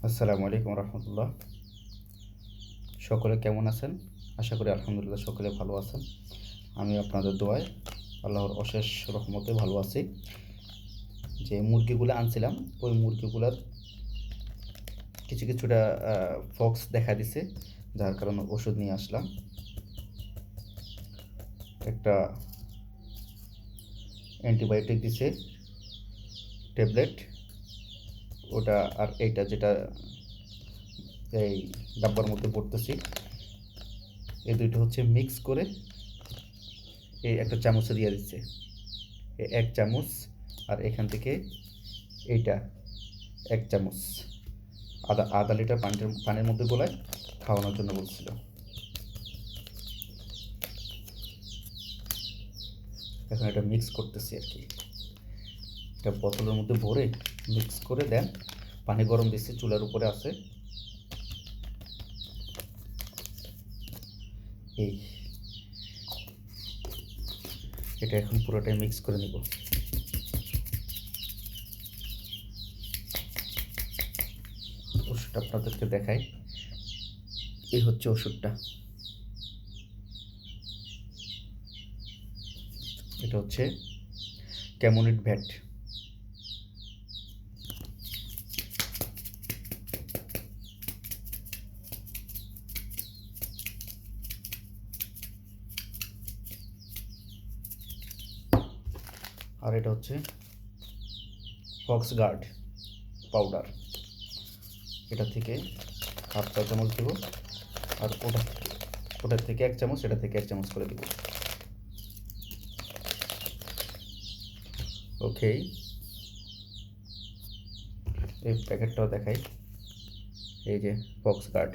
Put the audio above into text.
আসসালামু আলাইকুম রহমতুল্লাহ। সকলে কেমন আছেন? আশা করি আলহামদুলিল্লাহ সকলে ভালো আছেন। আমি আপনাদের দোয়ায় আল্লাহর অশেষ রহমতে ভালো আছি। যে মুরগিগুলো আনছিলাম ওই মুরগিগুলার কিছুটা ফক্স দেখা দিছে, যার কারণে ওষুধ নিয়ে আসলাম। একটা অ্যান্টিবায়োটিক দিছে ট্যাবলেট, ওটা আর এইটা যেটা এই ডাব্বার মধ্যে পড়তেছি, এই দুইটা হচ্ছে মিক্স করে এই একটা চামচে দিয়ে দিচ্ছে। এই 1 চামচ আর এখান থেকে এইটা 1 চামচ আধা লিটার পানির মধ্যে গোলায় খাওয়ানোর জন্য বলছিল। এখন এটা মিক্স করতেছি আর কি। এটা বোতলের মধ্যে ভরে মিক্স করে দেন। পানি গরম দিচ্ছি, চুলার উপরে আছে। এই এটা এখন পুরোটাই মিক্স করে নিব। ওষুধটা আপনাদেরকে দেখাই। এই হচ্ছে ওষুধটা। এটা হচ্ছে ক্যামোনিড ভ্যাট। আর এটা হচ্ছে ফক্স গার্ড পাউডার। এটা থেকে হাফ চা চামচ দেব, আর ওটার থেকে 1 চামচ, এটা থেকে 1 চামচ করে দেব। ওকে, এই প্যাকেটটাও দেখাই। এই যে ফক্স গার্ড।